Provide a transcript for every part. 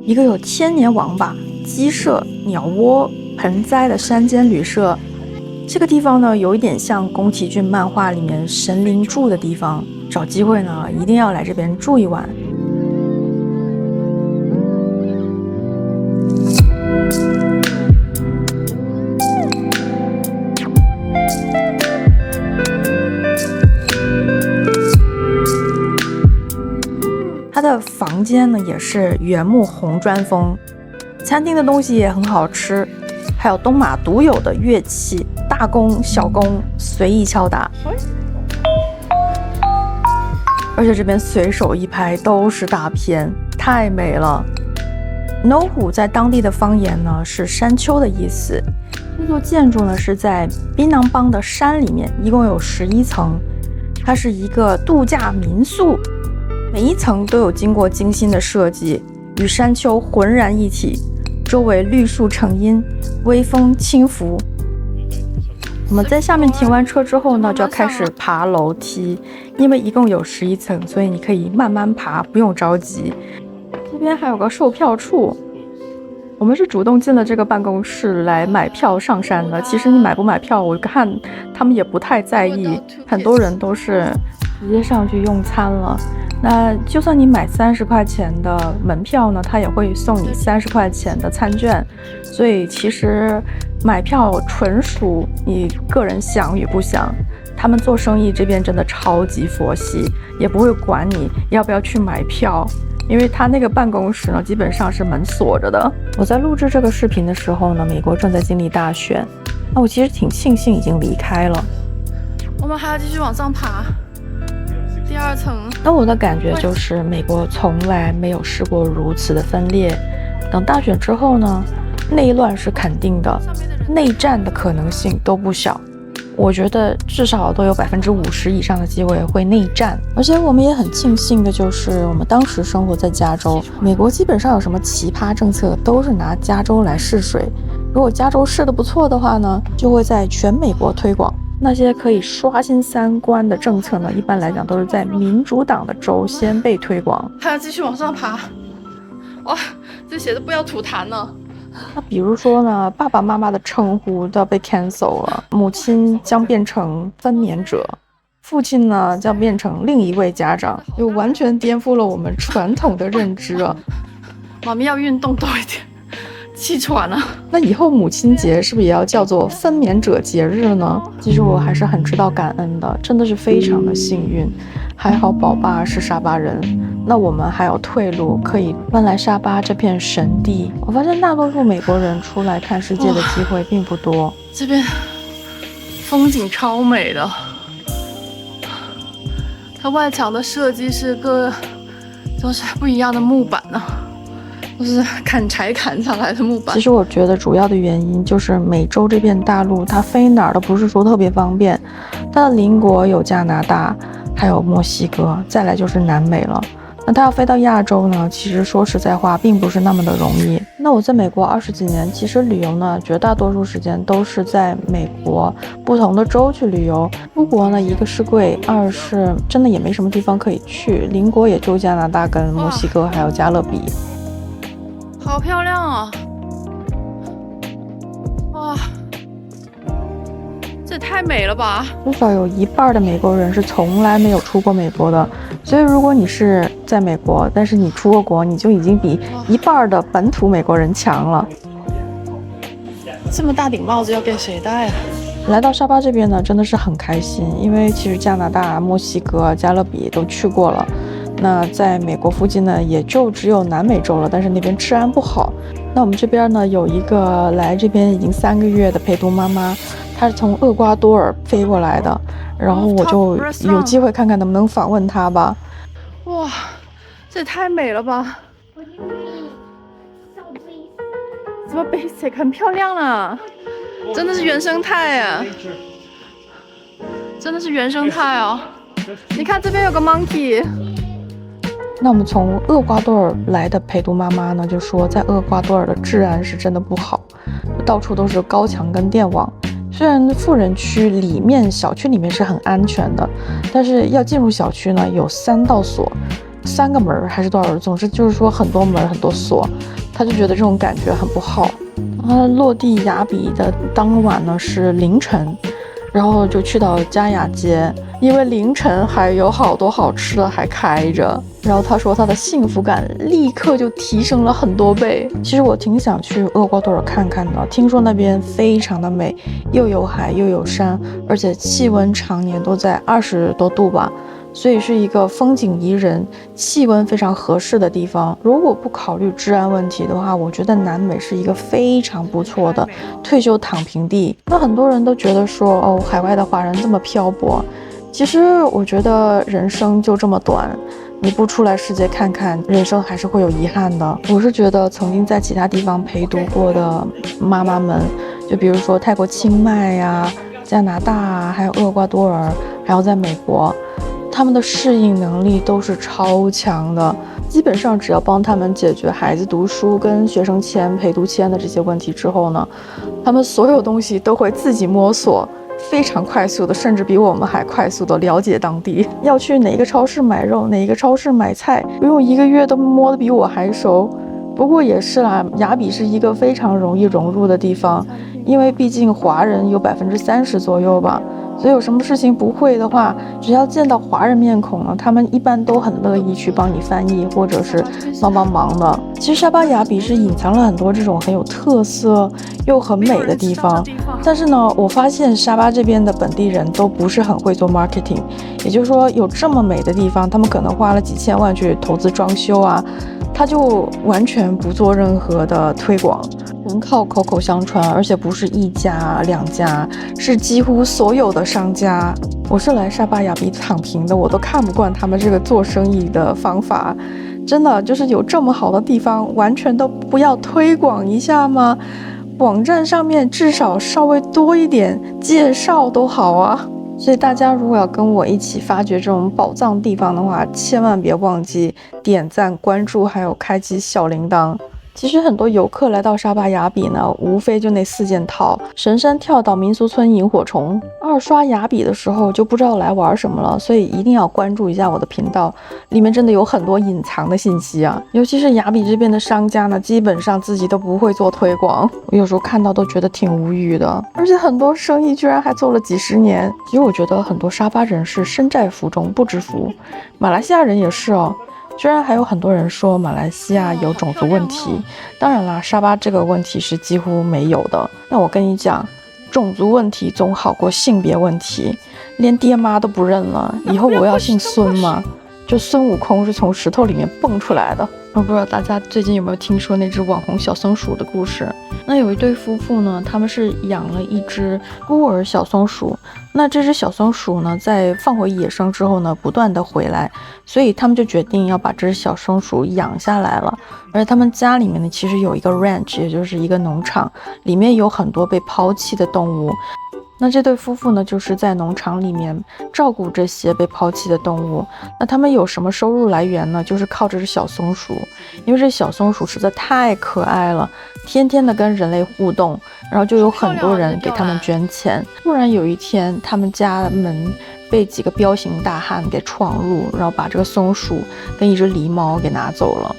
一个有千年王八、鸡舍、鸟窝、盆栽的山间旅社。这个地方呢，有一点像宫崎骏漫画里面神灵住的地方。找机会呢，一定要来这边住一晚。它的房间呢也是原木红砖风，餐厅的东西也很好吃，还有东马独有的乐器，大弓、小弓随意敲打，而且这边随手一拍都是大片，太美了。NoHo 在当地的方言呢是山丘的意思。这座建筑呢是在槟榔邦的山里面，一共有11层，它是一个度假民宿。每一层都有经过精心的设计，与山丘浑然一体，周围绿树成荫，微风轻拂。我们在下面停完车之后呢，就要开始爬楼梯，因为一共有11层，所以你可以慢慢爬，不用着急。这边还有个售票处，我们是主动进了这个办公室来买票上山的。其实你买不买票，我看他们也不太在意，很多人都是直接上去用餐了。那就算你买30块钱的门票呢，他也会送你30块钱的餐券，所以其实买票纯属你个人想与不想。他们做生意这边真的超级佛系，也不会管你要不要去买票，因为他那个办公室呢基本上是门锁着的。我在录制这个视频的时候呢，美国正在经历大选，那我其实挺庆幸已经离开了。我们还要继续往上爬。第2层，那我的感觉就是美国从来没有试过如此的分裂。等大选之后呢，内乱是肯定的，内战的可能性都不小。我觉得至少都有50%以上的机会会内战。而且我们也很庆幸的就是，我们当时生活在加州，美国基本上有什么奇葩政策都是拿加州来试水。如果加州试得不错的话呢，就会在全美国推广。那些可以刷新3观的政策呢，一般来讲都是在民主党的州先被推广。还要继续往上爬。哇，这写的不要吐痰呢。那比如说呢，爸爸妈妈的称呼都要被 cancel 了，母亲将变成分娩者，父亲呢将变成另一位家长，就完全颠覆了我们传统的认知啊。妈咪要运动多一点，气喘了。那以后母亲节是不是也要叫做分娩者节日呢？其实我还是很知道感恩的，真的是非常的幸运。还好宝爸是沙巴人，那我们还有退路可以搬来沙巴这片神地。我发现大多数美国人出来看世界的机会并不多。这边风景超美的，它外墙的设计是都是不一样的木板呢。都是砍柴砍下来的木板。其实我觉得主要的原因就是美洲这片大陆，它飞哪儿都不是说特别方便。它的邻国有加拿大，还有墨西哥，再来就是南美了。那它要飞到亚洲呢，其实说实在话，并不是那么的容易。那我在美国20几年，其实旅游呢，绝大多数时间都是在美国不同的州去旅游。出国呢，一个是贵，二是真的也没什么地方可以去，邻国也就加拿大跟墨西哥还有加勒比。好漂亮啊！哇，这也太美了吧！至少有1半的美国人是从来没有出过美国的，所以如果你是在美国，但是你出过国，你就已经比1半的本土美国人强了。这么大顶帽子要给谁戴啊？来到沙巴这边呢，真的是很开心，因为其实加拿大、墨西哥、加勒比都去过了。那在美国附近呢，也就只有南美洲了，但是那边治安不好。那我们这边呢，有一个来这边已经3个月的陪读妈妈，她是从厄瓜多尔飞过来的，然后我就有机会看看能不能访问她吧。哇，这也太美了吧！怎么 basic 很漂亮啊？真的是原生态啊！真的是原生态哦！你看这边有个 monkey。那我们从厄瓜多尔来的陪读妈妈呢，就说在厄瓜多尔的治安是真的不好，到处都是高墙跟电网。虽然富人区里面小区里面是很安全的，但是要进入小区呢，有3道锁。3个门还是多少，总之就是说很多门很多锁，他就觉得这种感觉很不好。落地雅比的当晚呢是凌晨，然后就去到嘉雅街，因为凌晨还有好多好吃的还开着。然后他说他的幸福感立刻就提升了很多倍。其实我挺想去厄瓜多尔看看的，听说那边非常的美，又有海又有山，而且气温常年都在20多度吧，所以是一个风景宜人、气温非常合适的地方。如果不考虑治安问题的话，我觉得南美是一个非常不错的退休躺平地。那很多人都觉得说，哦，海外的华人这么漂泊，其实我觉得人生就这么短，你不出来世界看看，人生还是会有遗憾的。我是觉得曾经在其他地方陪读过的妈妈们，就比如说泰国清迈呀、加拿大啊，还有厄瓜多尔，还有在美国，他们的适应能力都是超强的，基本上只要帮他们解决孩子读书跟学生签、陪读签的这些问题之后呢，他们所有东西都会自己摸索，非常快速的，甚至比我们还快速的了解当地。要去哪个超市买肉，哪个超市买菜，不用1个月都摸得比我还熟。不过也是啦，雅比是一个非常容易融入的地方，因为毕竟华人有30%左右吧。所以有什么事情不会的话，只要见到华人面孔呢，他们一般都很乐意去帮你翻译或者是帮忙的。其实沙巴雅比是隐藏了很多这种很有特色又很美的地方，但是呢，我发现沙巴这边的本地人都不是很会做 marketing， 也就是说有这么美的地方，他们可能花了几千万去投资装修啊，他就完全不做任何的推广，全靠口口相传，而且不是1家2家，是几乎所有的商家。我是来沙巴雅比躺平的，我都看不惯他们这个做生意的方法，真的就是有这么好的地方，完全都不要推广一下吗？网站上面至少稍微多一点介绍都好啊。所以大家如果要跟我一起发掘这种宝藏地方的话，千万别忘记点赞、关注，还有开启小铃铛。其实很多游客来到沙巴雅比呢，无非就那4件套：神山跳岛、民俗村、萤火虫。2刷雅比的时候就不知道来玩什么了，所以一定要关注一下我的频道，里面真的有很多隐藏的信息啊。尤其是雅比这边的商家呢，基本上自己都不会做推广，我有时候看到都觉得挺无语的。而且很多生意居然还做了几10年。其实我觉得很多沙巴人是身在福中不知福，马来西亚人也是哦。居然还有很多人说马来西亚有种族问题，当然啦，沙巴这个问题是几乎没有的。那我跟你讲，种族问题总好过性别问题，连爹妈都不认了，以后我要姓孙吗？就孙悟空是从石头里面蹦出来的。我不知道大家最近有没有听说那只网红小松鼠的故事。那有一对夫妇呢，他们是养了一只孤儿小松鼠。那这只小松鼠呢，在放回野生之后呢，不断的回来，所以他们就决定要把这只小松鼠养下来了。而他们家里面呢，其实有一个 ranch， 也就是一个农场，里面有很多被抛弃的动物。那这对夫妇呢，就是在农场里面照顾这些被抛弃的动物。那他们有什么收入来源呢？就是靠这只小松鼠，因为这小松鼠实在太可爱了，天天的跟人类互动，然后就有很多人给他们捐钱。突然有一天，他们家门被几个彪形大汉给闯入，然后把这个松鼠跟一只狸猫给拿走了。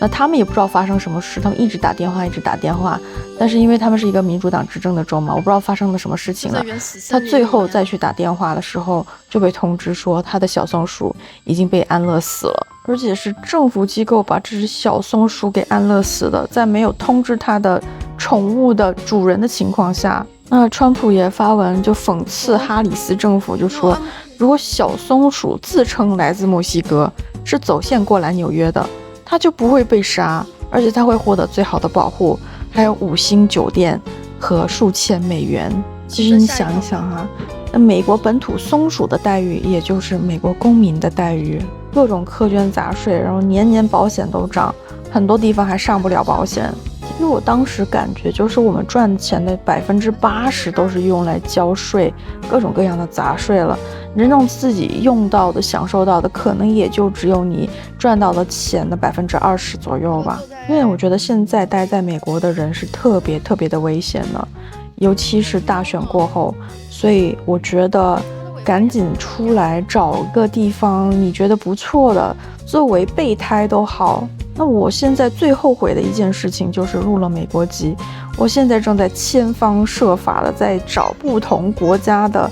那他们也不知道发生什么事，他们一直打电话，但是因为他们是一个民主党执政的州嘛，我不知道发生了什么事情了。他最后再去打电话的时候，就被通知说他的小松鼠已经被安乐死了，而且是政府机构把这只小松鼠给安乐死的，在没有通知他的宠物的主人的情况下。那川普也发文就讽刺哈里斯政府，就说如果小松鼠自称来自墨西哥，是走线过来纽约的，他就不会被杀，而且他会获得最好的保护，还有5星酒店和数千美元。其实你想一想啊，那美国本土松鼠的待遇，也就是美国公民的待遇，各种苛捐杂税，然后年年保险都涨，很多地方还上不了保险。其实我当时感觉，就是我们赚钱的80%都是用来交税，各种各样的杂税了。真正自己用到的、享受到的，可能也就只有你赚到的钱的20%左右吧。因为我觉得现在待在美国的人是特别的危险的，尤其是大选过后。所以我觉得赶紧出来找个地方你觉得不错的，作为备胎都好。那我现在最后悔的一件事情就是入了美国籍，我现在正在千方设法的在找不同国家的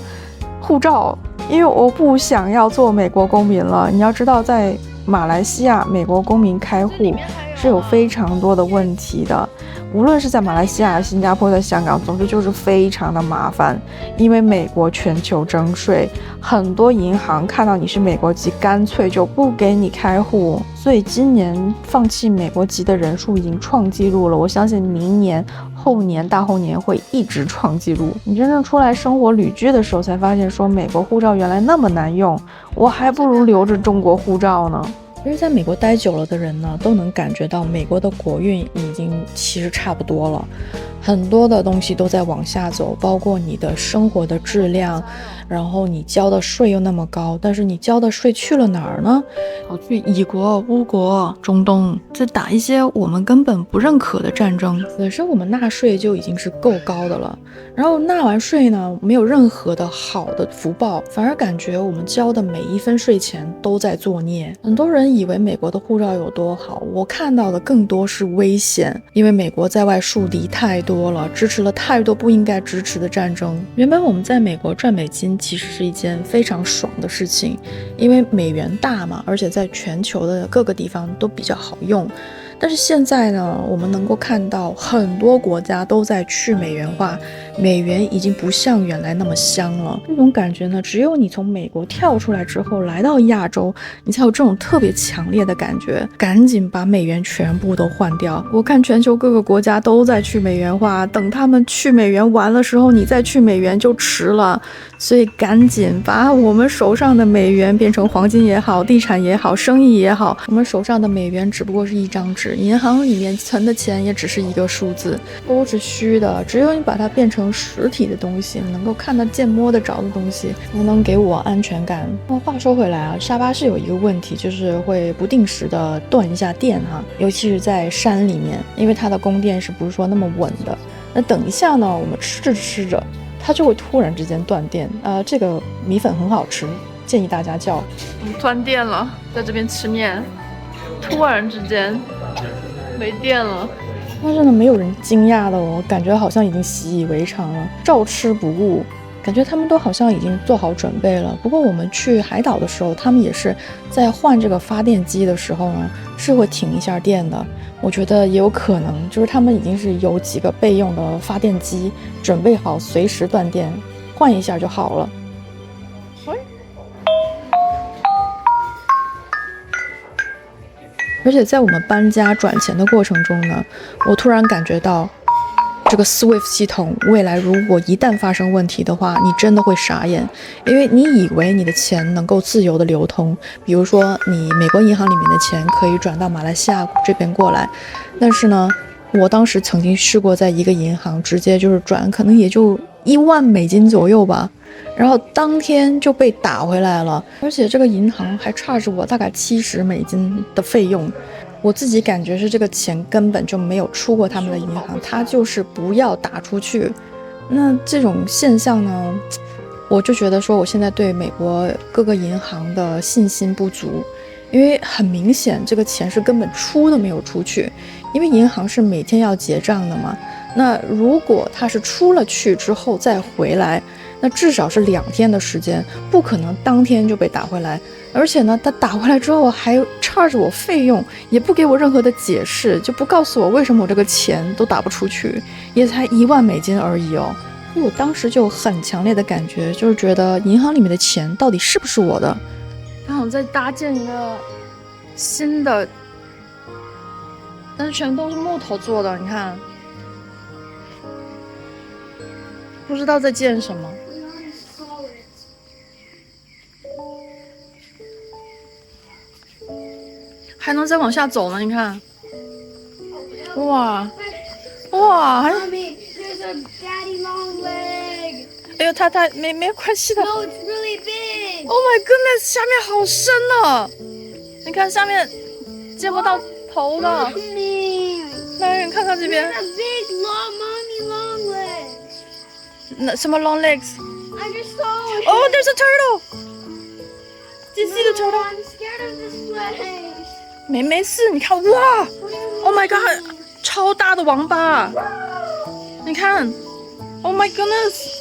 护照，因为我不想要做美国公民了。你要知道，在马来西亚，美国公民开户是有非常多的问题的，无论是在马来西亚、新加坡、在香港，总之就是非常的麻烦。因为美国全球征税，很多银行看到你是美国籍，干脆就不给你开户。所以今年放弃美国籍的人数已经创纪录了，我相信明年、后年、大后年会一直创纪录。你真正出来生活旅居的时候，才发现说美国护照原来那么难用，我还不如留着中国护照呢。其实在美国待久了的人呢，都能感觉到美国的国运已经其实差不多了，很多的东西都在往下走，包括你的生活的质量，然后你交的税又那么高，但是你交的税去了哪儿呢？跑去以国、乌国、中东，再打一些我们根本不认可的战争。本身我们纳税就已经是够高的了，然后纳完税呢，没有任何的好的福报，反而感觉我们交的每一分税钱都在作孽。很多人以为美国的护照有多好，我看到的更多是危险，因为美国在外树敌太多了，支持了太多不应该支持的战争。原本我们在美国赚美金其实是一件非常爽的事情，因为美元大嘛，而且在全球的各个地方都比较好用。但是现在呢，我们能够看到很多国家都在去美元化，美元已经不像原来那么香了。这种感觉呢，只有你从美国跳出来之后来到亚洲，你才有这种特别强烈的感觉。赶紧把美元全部都换掉。我看全球各个国家都在去美元化，等他们去美元完了时候，你再去美元就迟了。所以赶紧把我们手上的美元变成黄金也好，地产也好，生意也好，我们手上的美元只不过是一张纸，银行里面存的钱也只是一个数字，都是虚的。只有你把它变成实体的东西，能够看得见摸得着的东西，才能给我安全感。那话说回来啊，沙巴是有一个问题，就是会不定时的断一下电哈，尤其是在山里面，因为它的供电是不是说那么稳的。那等一下呢，我们吃着吃着，它就会突然之间断电。这个米粉很好吃，建议大家叫。断电了，在这边吃面，突然之间没电了。但是呢，没有人惊讶的哦，感觉好像已经习以为常了，照吃不误。感觉他们都好像已经做好准备了。不过我们去海岛的时候，他们也是在换这个发电机的时候呢，是会停一下电的。我觉得也有可能，就是他们已经是有几个备用的发电机，准备好随时断电，换一下就好了。而且在我们搬家转钱的过程中呢，我突然感觉到这个 SWIFT 系统未来如果一旦发生问题的话，你真的会傻眼。因为你以为你的钱能够自由的流通，比如说你美国银行里面的钱可以转到马来西亚这边过来，但是呢，我当时曾经试过在一个银行直接就是转，可能也就1万美金左右吧，然后当天就被打回来了，而且这个银行还charge我大概70美金的费用。我自己感觉是这个钱根本就没有出过他们的银行，他就是不要打出去。那这种现象呢，我就觉得说我现在对美国各个银行的信心不足，因为很明显这个钱是根本出都没有出去，因为银行是每天要结账的嘛。那如果他是出了去之后再回来，那至少是2天的时间，不可能当天就被打回来。而且呢，他打回来之后还charge我费用，也不给我任何的解释，就不告诉我为什么我这个钱都打不出去，也才1万美金而已哦。我当时就很强烈的感觉，就是觉得银行里面的钱到底是不是我的？他好像在搭建一个新的，但是全都是木头做的，你看，不知道在建什么。还能再往下走呢，你看，哇，还，哎呦，它没关系的。Oh my goodness， 下面好深呢，你看下面见不到头的。来，你看看这边。那什么 long legs？ I just saw it. Oh, there's a turtle. Did you see the turtle? I'm scared of this place. 没事，你看哇 ，Oh my god， 超大的王八，你看 ，Oh my goodness，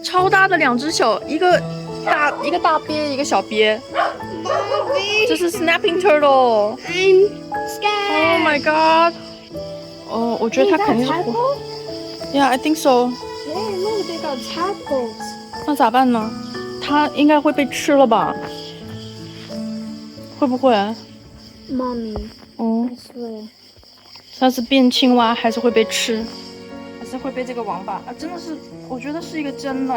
超大的两只小，一个大鳖，一个小鳖， Mommy, 这是 snapping turtle。 I'm scared. Oh my god， 哦，我觉得它肯定是活。Yeah, I think so. Yeah, look, they got tadpoles. 那咋办呢？它应该会被吃了吧？会不会？ Mommy, 哦 I swear. 它是变青蛙还是会被吃？还是会被这个王八啊？真的是，我觉得是一个真的，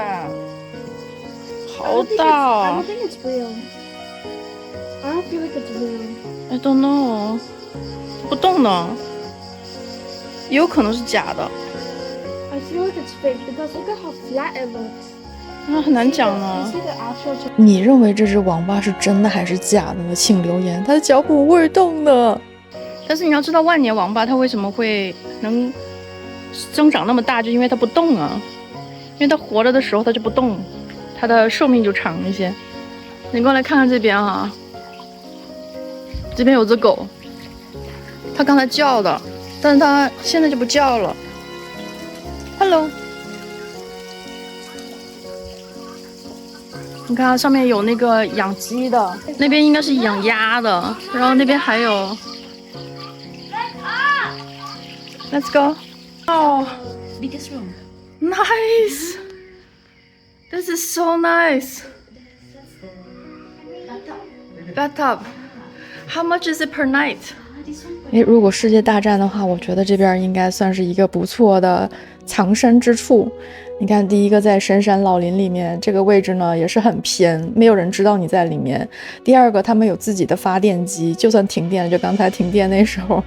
好大 I 哦 don't think it's real. I don't feel like it's real.！I don't know， 不动呢，也有可能是假的， I feel like it's fake because look at how flat it looks. 那很难讲 You 呢。 see the actual turtle? 你认为这只王八是真的还是假的呢？请留言。它的脚不会动的。但是你要知道，万年王八它为什么会能增长那么大，就因为它不动啊。因为它活着的时候它就不动，它的寿命就长一些。你过来看看这边啊，这边有只狗，它刚才叫的，但是它现在就不叫了。Hello， 你看它上面有那个养鸡的，那边应该是养鸭的，然后那边还有。Let's go. Oh, Biggest room. nice. This is so nice. Bathtub. How much is it per night? 诶，如果世界大战的话，我觉得这边应该算是一个不错的藏身之处。你看，第一个在深山老林里面，这个位置呢也是很偏，没有人知道你在里面。第二个，他们有自己的发电机，就算停电，就刚才停电那时候，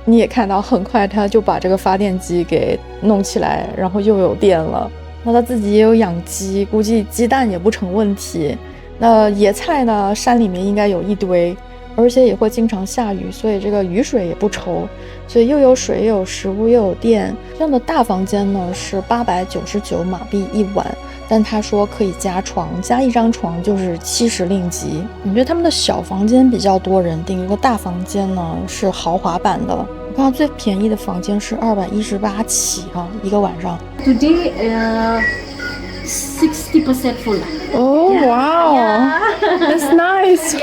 你也看到，很快他就把这个发电机给弄起来，然后又有电了。那他自己也有养鸡，估计鸡蛋也不成问题。那野菜呢，山里面应该有一堆。而且也会经常下雨，所以这个雨水也不愁，所以又有水又有食物又有电。这样的大房间呢是899马币一晚，但他说可以加床，加一张床就是70令吉。我觉得他们的小房间比较多人订，这个大房间呢是豪华版的。我看到最便宜的房间是218起啊，一个晚上。 Today, 60% full. Oh wow, that's nice.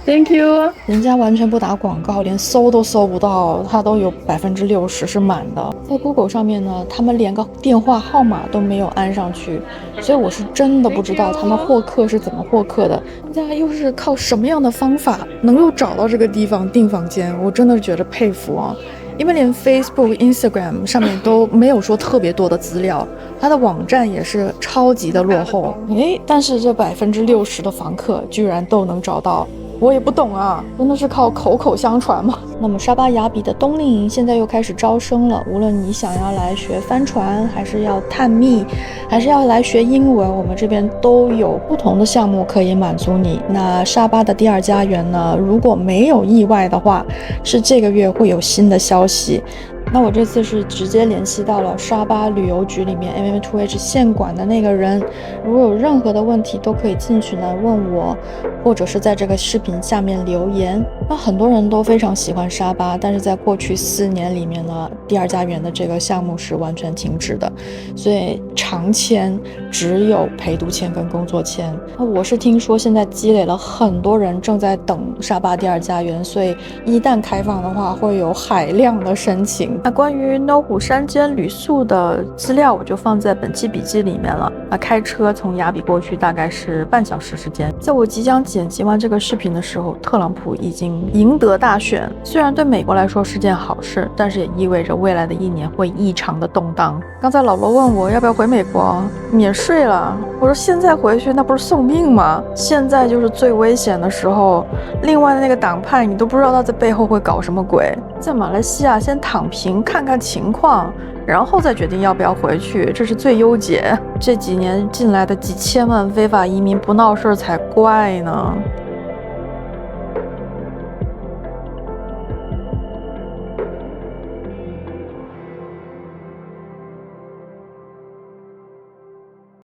Thank you. 人家完全不打广告，连搜都搜不到，它都有60%是满的。在 Google 上面呢，他们连个电话号码都没有安上去，所以我是真的不知道他们获客是怎么获客的，大家又是靠什么样的方法能够找到这个地方订房间，我真的觉得佩服啊。因为连 Facebook、Instagram 上面都没有说特别多的资料，它的网站也是超级的落后。诶，但是这60%的房客居然都能找到。我也不懂啊，真的是靠口口相传吗？那么沙巴雅比的冬令营现在又开始招生了，无论你想要来学帆船，还是要探秘，还是要来学英文，我们这边都有不同的项目可以满足你。那沙巴的第二家园呢，如果没有意外的话，是这个月会有新的消息。那我这次是直接联系到了沙巴旅游局里面 MM2H 县管的那个人，如果有任何的问题都可以进群来问我，或者是在这个视频下面留言。那很多人都非常喜欢沙巴，但是在过去4年里面呢，第二家园的这个项目是完全停止的，所以长签只有陪读签跟工作签。那我是听说现在积累了很多人正在等沙巴第二家园，所以一旦开放的话会有海量的申请。那关于 No 湖山间旅宿的资料我就放在本期笔记里面了。那开车从雅比过去大概是半小时时间。在我即将剪辑完这个视频的时候，特朗普已经赢得大选，虽然对美国来说是件好事，但是也意味着未来的1年会异常的动荡。刚才老罗问我要不要回美国免税了，我说现在回去那不是送命吗？现在就是最危险的时候，另外的那个党派你都不知道他在背后会搞什么鬼。在马来西亚先躺平看看情况，然后再决定要不要回去，这是最优解。这几年进来的几千万非法移民不闹事儿才怪呢。